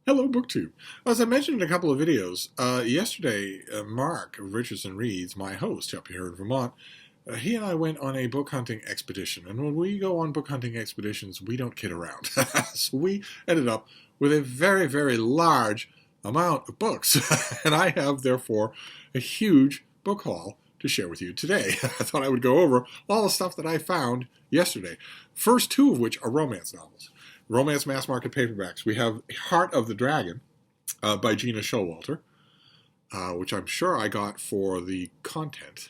Hello, BookTube. As I mentioned in a couple of videos, yesterday, Mark of Richardson Reads, my host up here in Vermont, he and I went on a book hunting expedition. And when we go on book hunting expeditions, we don't kid around. So we ended up with a very, very large amount of books. And I have, therefore, a huge book haul to share with you today. I thought I would go over all the stuff that I found yesterday. First two of which are romance novels. Romance mass market paperbacks. We have Heart of the Dragon by Gina Showalter, which I'm sure I got for the content.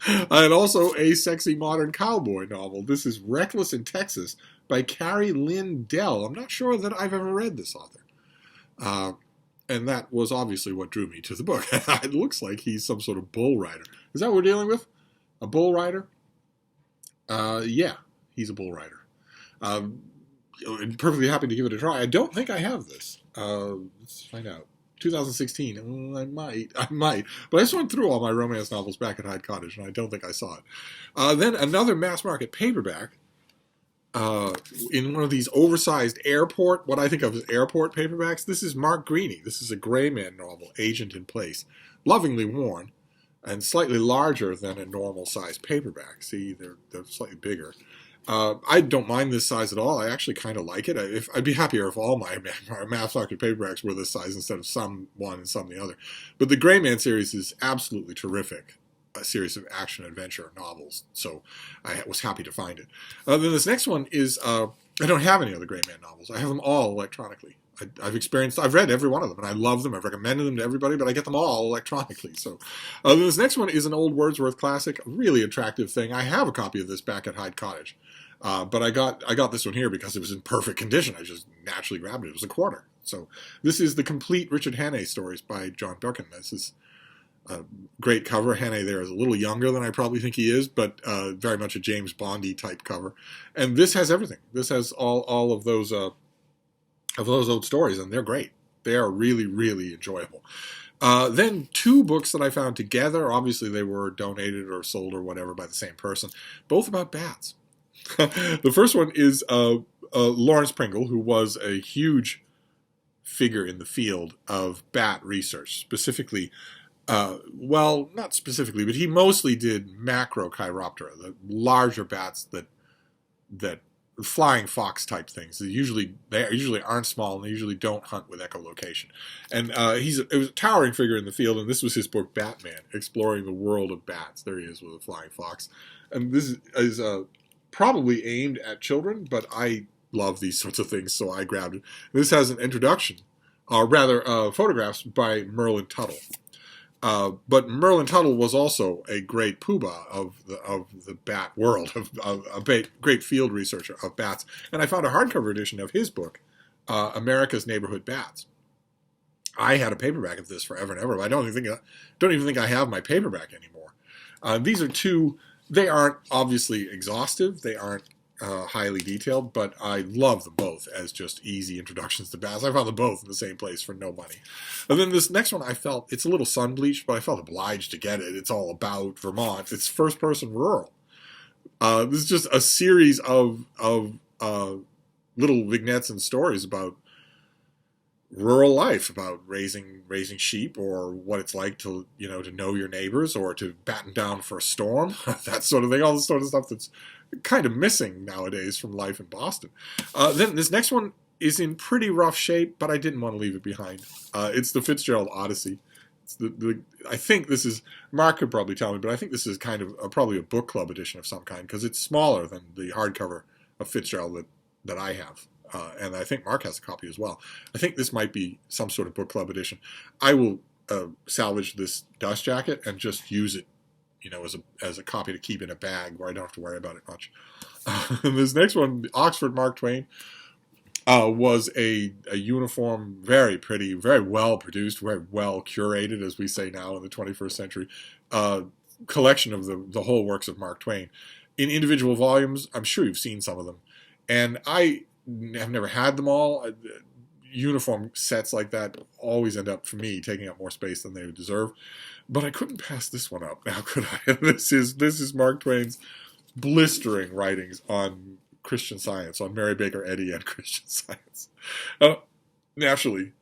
And also a sexy modern cowboy novel. This is Reckless in Texas by Carrie Lynn Dell. I'm not sure that I've ever read this author. And that was obviously what drew me to the book. It looks like he's some sort of bull rider. Is that what we're dealing with? A bull rider? Yeah, he's a bull rider. Perfectly happy to give it a try. I don't think I have this. Let's find out. 2016. I might. But I just went through all my romance novels back at Hyde Cottage, and I don't think I saw it. Then another mass market paperback in one of these oversized what I think of as airport paperbacks. This is Mark Greaney. This is a gray man novel, Agent in Place. Lovingly worn and slightly larger than a normal size paperback. See, they're slightly bigger. I don't mind this size at all. I actually kind of like it. I'd be happier if all my mass market paperbacks were this size instead of some one and some the other. But the Gray Man series is absolutely terrific. A series of action-adventure novels. So I was happy to find it. Then this next one is, I don't have any other Gray Man novels. I have them all electronically. I've read every one of them, and I love them. I've recommended them to everybody, but I get them all electronically. So this next one is an old Wordsworth classic, a really attractive thing. I have a copy of this back at Hyde Cottage. But I got this one here because it was in perfect condition. I just naturally grabbed it. It was a quarter. So this is the complete Richard Hannay stories by John Durkin. This is a great cover. Hannay there is a little younger than I probably think he is, but very much a James Bondy type cover. And this has everything. This has all of those old stories, and they're great. They are really, really enjoyable. Then two books that I found together. Obviously, they were donated or sold or whatever by the same person. Both about bats. The first one is Lawrence Pringle, who was a huge figure in the field of bat research, specifically, well, not specifically, but he mostly did Macrochiroptera, the larger bats that flying fox type things. They usually aren't small, and they usually don't hunt with echolocation. And it was a towering figure in the field, and this was his book Batman, exploring the world of bats. There he is with a flying fox, and this is probably aimed at children, but I love these sorts of things, so I grabbed it. This has an introduction, or rather photographs by Merlin Tuttle. But Merlin Tuttle was also a great poobah of the bat world, of a great field researcher of bats. And I found a hardcover edition of his book, America's Neighborhood Bats. I had a paperback of this forever and ever, but I don't even think I have my paperback anymore. These are two. They aren't obviously exhaustive. They aren't highly detailed, but I love them both as just easy introductions to bats. I found them both in the same place for no money. And then this next one, it's a little sun-bleached, but I felt obliged to get it. It's all about Vermont. It's first-person rural. This is just a series of little vignettes and stories about rural life, about raising sheep, or what it's like to know your neighbors, or to batten down for a storm, that sort of thing. All this sort of stuff that's kind of missing nowadays from life in Boston. Then this next one is in pretty rough shape, but I didn't want to leave it behind. It's the Fitzgerald Odyssey. It's I think this is, Mark could probably tell me, but I think this is kind of probably a book club edition of some kind, because it's smaller than the hardcover of Fitzgerald that I have. And I think Mark has a copy as well. I think this might be some sort of book club edition. I will salvage this dust jacket and just use it, as a copy to keep in a bag where I don't have to worry about it much. This next one, Oxford Mark Twain, was a uniform, very pretty, very well produced, very well curated, as we say now in the 21st century, collection of the whole works of Mark Twain in individual volumes. I'm sure you've seen some of them, and I've never had them all. Uniform sets like that always end up, for me, taking up more space than they deserve. But I couldn't pass this one up now, could I? This is Mark Twain's blistering writings on Christian Science, on Mary Baker Eddy and Christian Science. Naturally,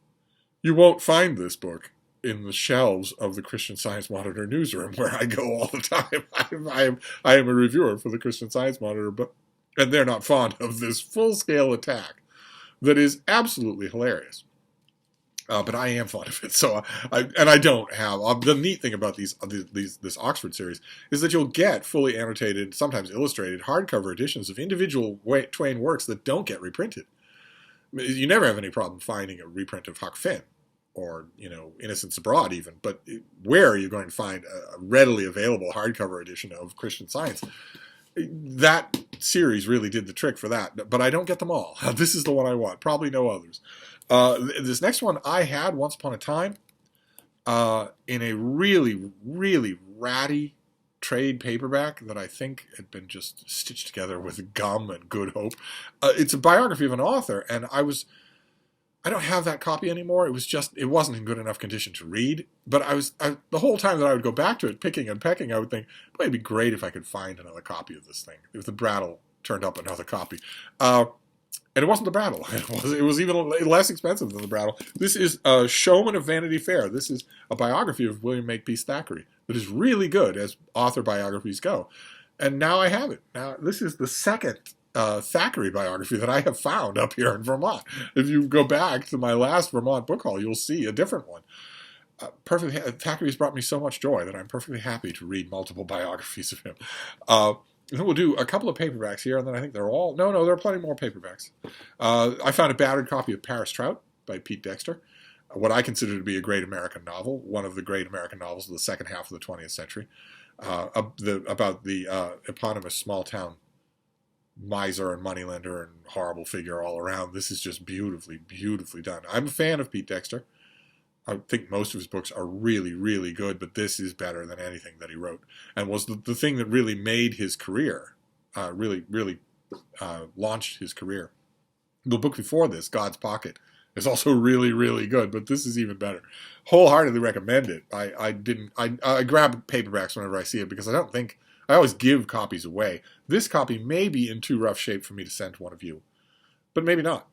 you won't find this book in the shelves of the Christian Science Monitor newsroom, where I go all the time. I am a reviewer for the Christian Science Monitor, and they're not fond of this full-scale attack that is absolutely hilarious. But I am fond of it, so I don't have the neat thing about this Oxford series is that you'll get fully annotated, sometimes illustrated, hardcover editions of individual Twain works that don't get reprinted. You never have any problem finding a reprint of Huck Finn or, Innocents Abroad even, but where are you going to find a readily available hardcover edition of Christian Science? That series really did the trick for that, but I don't get them all. This is the one I want, probably no others. This next one I had once upon a time in a really, really ratty trade paperback that I think had been just stitched together with gum and good hope. It's a biography of an author, and I don't have that copy anymore. It wasn't in good enough condition to read. But the whole time that I would go back to it, picking and pecking, I would think, boy, it'd be great if I could find another copy of this thing. If the Brattle turned up another copy. And it wasn't the Brattle. It was even less expensive than the Brattle. This is a Showman of Vanity Fair. This is a biography of William Makepeace Thackeray that is really good as author biographies go. And now I have it. Now, this is the second Thackeray biography that I have found up here in Vermont. If you go back to my last Vermont book haul, you'll see a different one. Thackeray's brought me so much joy that I'm perfectly happy to read multiple biographies of him. And then we'll do a couple of paperbacks here, and then I think they're all... No, there are plenty more paperbacks. I found a battered copy of Paris Trout by Pete Dexter, what I consider to be a great American novel, one of the great American novels of the second half of the 20th century, about the eponymous small-town miser and moneylender and horrible figure all around. This is just beautifully, beautifully done. I'm a fan of Pete Dexter. I think most of his books are really, really good, but this is better than anything that he wrote, and was the thing that really made his career, really launched his career. The book before this, God's Pocket, is also really, really good, but this is even better. Wholeheartedly recommend it. I grab paperbacks whenever I see it because I always give copies away. This copy may be in too rough shape for me to send to one of you, but maybe not.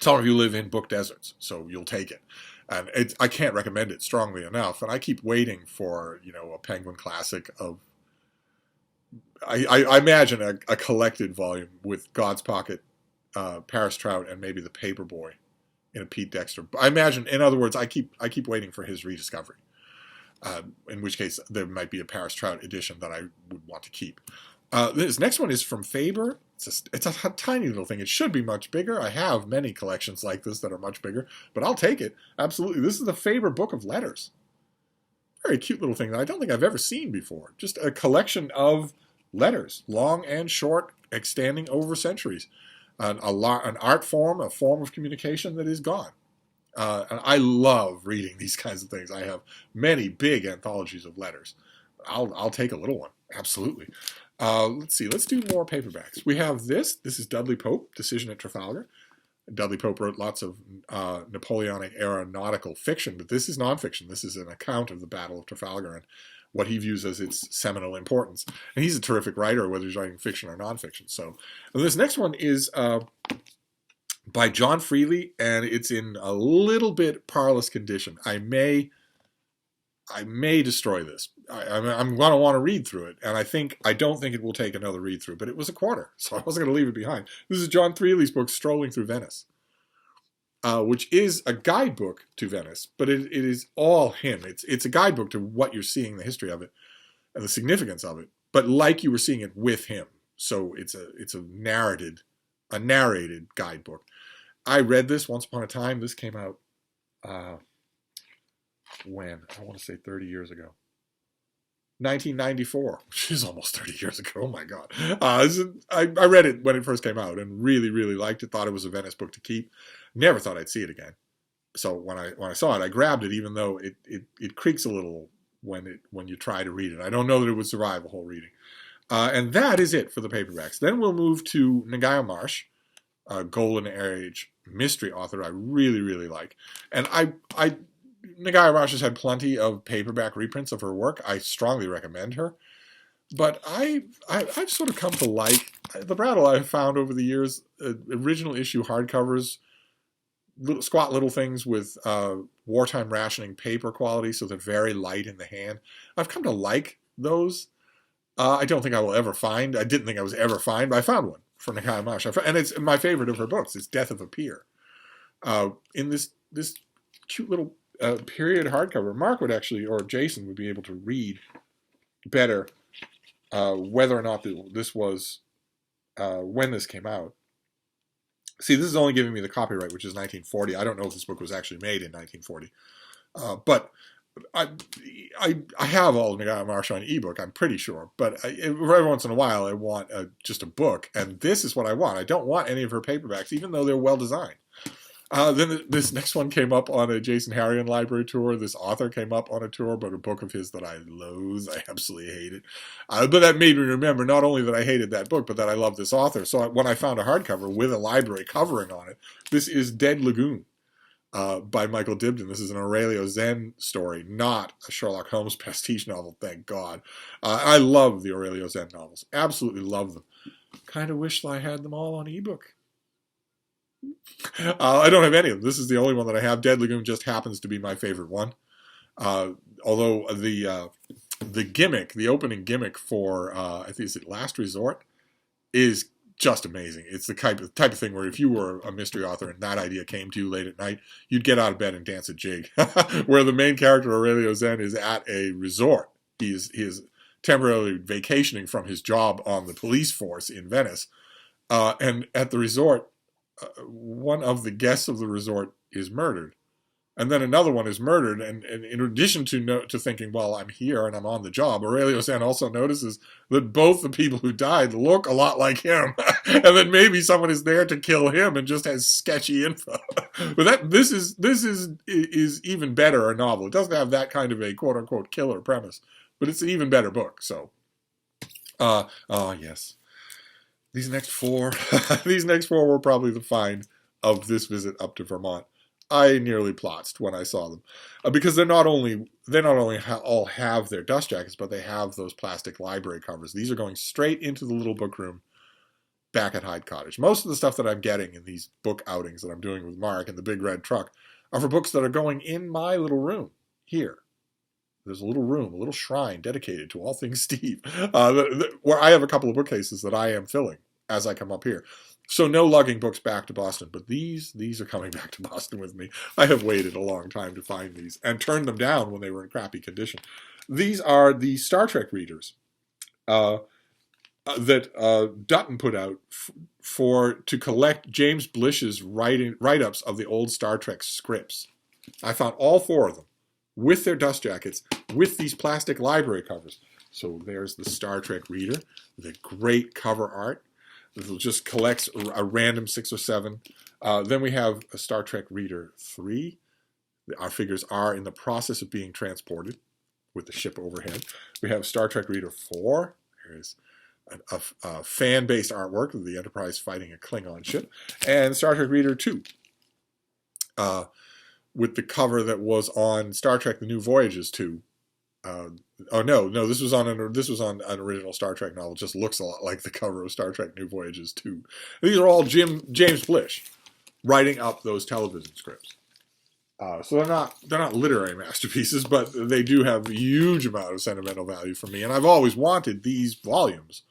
Some of you live in book deserts, so you'll take it. And I can't recommend it strongly enough. And I keep waiting for, a Penguin classic of... I imagine a collected volume with God's Pocket, Paris Trout, and maybe The Paperboy in a Pete Dexter. I imagine, in other words, I keep waiting for his rediscovery. In which case, there might be a Paris Trout edition that I would want to keep. This next one is from Faber. It's a tiny little thing. It should be much bigger. I have many collections like this that are much bigger, but I'll take it. Absolutely. This is the Faber Book of Letters. Very cute little thing that I don't think I've ever seen before. Just a collection of letters, long and short, extending over centuries. An art form, a form of communication that is gone. And I love reading these kinds of things. I have many big anthologies of letters. I'll take a little one. Absolutely. Let's see. Let's do more paperbacks. We have this. This is Dudley Pope, Decision at Trafalgar. Dudley Pope wrote lots of Napoleonic-era nautical fiction, but this is nonfiction. This is an account of the Battle of Trafalgar and what he views as its seminal importance. And he's a terrific writer, whether he's writing fiction or nonfiction. So, and this next one is by John Freely, and it's in a little bit parlous condition. I may destroy this. I'm going to want to read through it, and I don't think it will take another read through, but it was a quarter, so I wasn't going to leave it behind. This is John Freely's book, Strolling Through Venice, which is a guidebook to Venice, but it is all him. It's a guidebook to what you're seeing, the history of it, and the significance of it, but like you were seeing it with him. So it's a narrated guidebook. I read this once upon a time. This came out when? I want to say 30 years ago. 1994, which is almost 30 years ago. Oh my God. I read it when it first came out and really, really liked it. Thought it was a Venice book to keep. Never thought I'd see it again. So when I saw it, I grabbed it, even though it creaks a little when you try to read it. I don't know that it would survive a whole reading. And that is it for the paperbacks. Then we'll move to Nagaya Marsh, a Golden Age mystery author I really, really like. And Nagaya Marsh has had plenty of paperback reprints of her work. I strongly recommend her. But I've sort of come to like the Brattle I've found over the years. Original issue hardcovers squat little things with wartime rationing paper quality, so they're very light in the hand. I've come to like those. I don't think I will ever find. I didn't think I was ever find, but I found one for Nagaya Marsh, and it's my favorite of her books. It's Death of a Peer. In this cute little period hardcover, Mark would actually, or Jason would be able to read better whether or not this was when this came out. See, this is only giving me the copyright, which is 1940. I don't know if this book was actually made in 1940, but I have all of Nagaya Marsh on ebook, I'm pretty sure. But every once in a while, I want just a book, and this is what I want. I don't want any of her paperbacks, even though they're well designed. Then this next one came up on a Jason Harrion library tour. This author came up on a tour, but a book of his that I loathe. I absolutely hate it. But that made me remember not only that I hated that book, but that I love this author. So when I found a hardcover with a library covering on it, this is Dead Lagoon by Michael Dibdin. This is an Aurelio Zen story, not a Sherlock Holmes pastiche novel, thank God. I love the Aurelio Zen novels. Absolutely love them. Kind of wish I had them all on ebook. I don't have any of them. This is the only one that I have. Dead Lagoon just happens to be my favorite one. Although the gimmick, the opening gimmick for I think is it Last Resort, is just amazing. It's the type of thing where if you were a mystery author and that idea came to you late at night, you'd get out of bed and dance a jig. Where the main character Aurelio Zen is at a resort. He is temporarily vacationing from his job on the police force in Venice, and at the resort, one of the guests of the resort is murdered, and then another one is murdered. And in addition to thinking, well, I'm here and I'm on the job, Aurelio Zen also notices that both the people who died look a lot like him, and that maybe someone is there to kill him and just has sketchy info. But this is even better a novel. It doesn't have that kind of a quote unquote killer premise, but it's an even better book. So, yes. These next four were probably the find of this visit up to Vermont. I nearly plotzed when I saw them, because they not only all have their dust jackets, but they have those plastic library covers. These are going straight into the little book room back at Hyde Cottage. Most of the stuff that I'm getting in these book outings that I'm doing with Mark and the big red truck are for books that are going in my little room here. There's a little room, a little shrine dedicated to all things Steve, where I have a couple of bookcases that I am filling as I come up here. So no lugging books back to Boston, but these are coming back to Boston with me. I have waited a long time to find these and turned them down when they were in crappy condition. These are the Star Trek readers that Dutton put out to collect James Blish's write-ups of the old Star Trek scripts. I found all four of them with their dust jackets, with these plastic library covers. So there's the Star Trek reader, the great cover art. It just collects a random 6 or 7. Then we have a Star Trek Reader 3. Our figures are in the process of being transported with the ship overhead. We have Star Trek Reader 4. Here's a fan-based artwork of the Enterprise fighting a Klingon ship. And Star Trek Reader 2. With the cover that was on Star Trek The New Voyages 2. This was on an original Star Trek novel. It just looks a lot like the cover of Star Trek New Voyages 2. These are all James Blish writing up those television scripts. So they're not literary masterpieces, but they do have a huge amount of sentimental value for me. And I've always wanted these volumes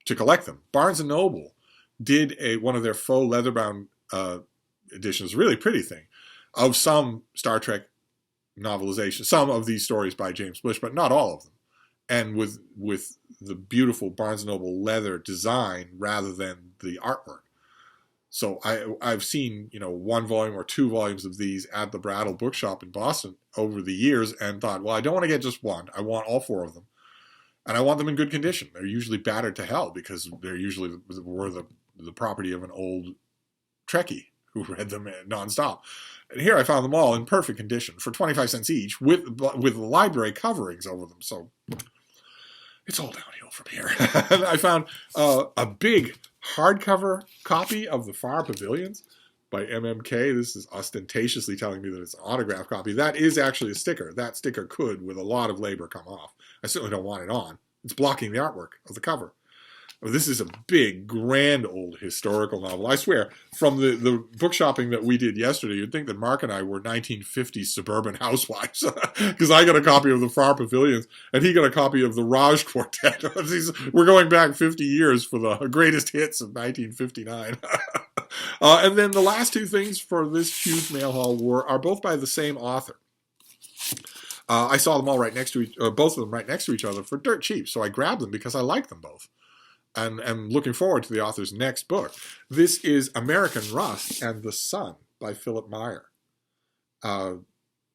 to collect them. Barnes and Noble did one of their faux leather-bound editions, really pretty thing, of some Star Trek novelization, some of these stories by James Blish, but not all of them, and with the beautiful Barnes & Noble leather design rather than the artwork. So I've seen 1 volume or 2 volumes of these at the Brattle Bookshop in Boston over the years, and thought, well, I don't want to get just one. I want all 4 of them, and I want them in good condition. They're usually battered to hell because they're usually were the property of an old Trekkie who read them nonstop. And here I found them all in perfect condition for 25 cents each with library coverings over them. So it's all downhill from here. And I found a big hardcover copy of the Farm Pavilions by MMK. This is ostentatiously telling me that it's an autograph copy. That is actually a sticker. That sticker could, with a lot of labor, come off. I certainly don't want it on. It's blocking the artwork of the cover. This is a big, grand old historical novel. I swear, from the book shopping that we did yesterday, you'd think that Mark and I were 1950s suburban housewives. Because I got a copy of the Farm Pavilions, and he got a copy of the Raj Quartet. We're going back 50 years for the greatest hits of 1959. And then the last two things for this huge mail haul are both by the same author. I saw them all right next to both of them right next to each other for dirt cheap, so I grabbed them because I like them both. And I'm looking forward to the author's next book. This is American Rust and the Sun by Philip Meyer.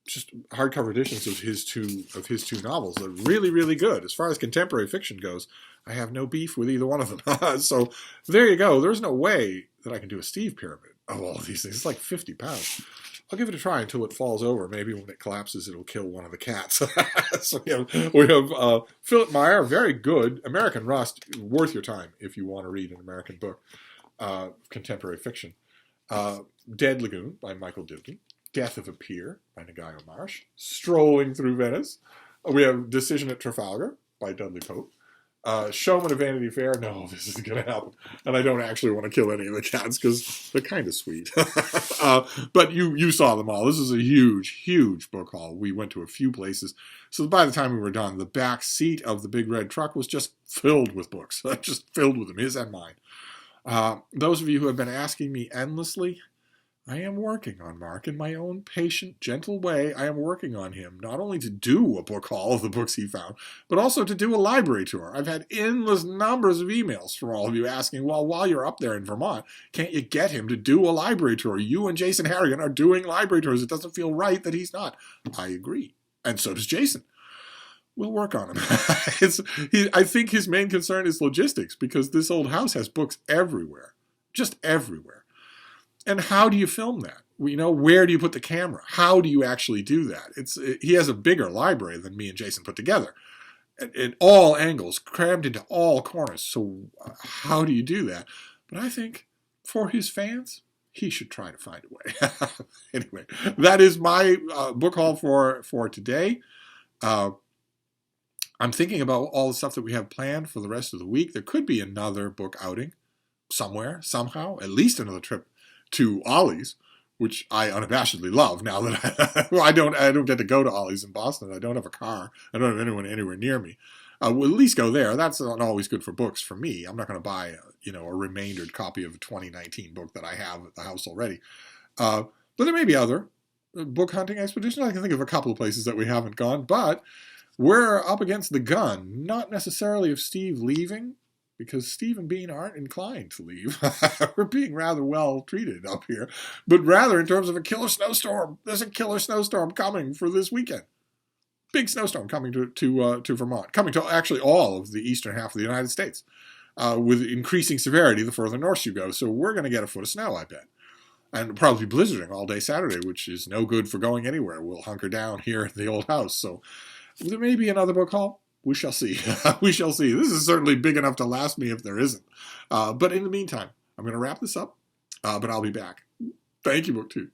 Just hardcover editions of his two novels. They're really, really good. As far as contemporary fiction goes, I have no beef with either one of them. So there you go. There's no way that I can do a Steve pyramid of all of these things. It's like 50 pounds. I'll give it a try until it falls over. Maybe when it collapses, it'll kill one of the cats. So we have Philip Meyer, very good. American Rust, worth your time if you want to read an American book, contemporary fiction. Dead Lagoon by Michael Dudley. Death of a Peer by Nagaya Marsh. Strolling Through Venice. We have Decision at Trafalgar by Dudley Pope. Showman of Vanity Fair. No, this isn't going to happen. And I don't actually want to kill any of the cats because they're kind of sweet. But you saw them all. This is a huge, huge book haul. We went to a few places. So by the time we were done, the back seat of the big red truck was just filled with books. Just filled with them, his and mine. Those of you who have been asking me endlessly, I am working on Mark in my own patient, gentle way. I am working on him, not only to do a book haul of the books he found, but also to do a library tour. I've had endless numbers of emails from all of you asking, well, while you're up there in Vermont, can't you get him to do a library tour? You and Jason Harrigan are doing library tours. It doesn't feel right that he's not. I agree. And so does Jason. We'll work on him. I think his main concern is logistics, because this old house has books everywhere, just everywhere. And how do you film that? Where do you put the camera? How do you actually do that? He has a bigger library than me and Jason put together, at all angles, crammed into all corners. So how do you do that? But I think for his fans, he should try to find a way. Anyway, that is my book haul for today. I'm thinking about all the stuff that we have planned for the rest of the week. There could be another book outing somewhere, somehow, at least another trip to Ollie's, which I unabashedly love now that I don't get to go to Ollie's in Boston. I don't have a car. I don't have anyone anywhere near me. We'll at least go there. That's not always good for books for me. I'm not going to buy a remaindered copy of a 2019 book that I have at the house already. But there may be other book hunting expeditions. I can think of a couple of places that we haven't gone, but we're up against the gun, not necessarily of Steve leaving, because Steve and Bean aren't inclined to leave. We're being rather well treated up here, but rather in terms of a killer snowstorm. There's a killer snowstorm coming for this weekend. Big snowstorm coming to Vermont, coming to actually all of the eastern half of the United States, with increasing severity the further north you go. So we're going to get a foot of snow, I bet. And probably blizzarding all day Saturday, which is no good for going anywhere. We'll hunker down here at the old house. So there may be another book haul. We shall see. We shall see. This is certainly big enough to last me if there isn't. But in the meantime, I'm going to wrap this up, but I'll be back. Thank you, BookTube.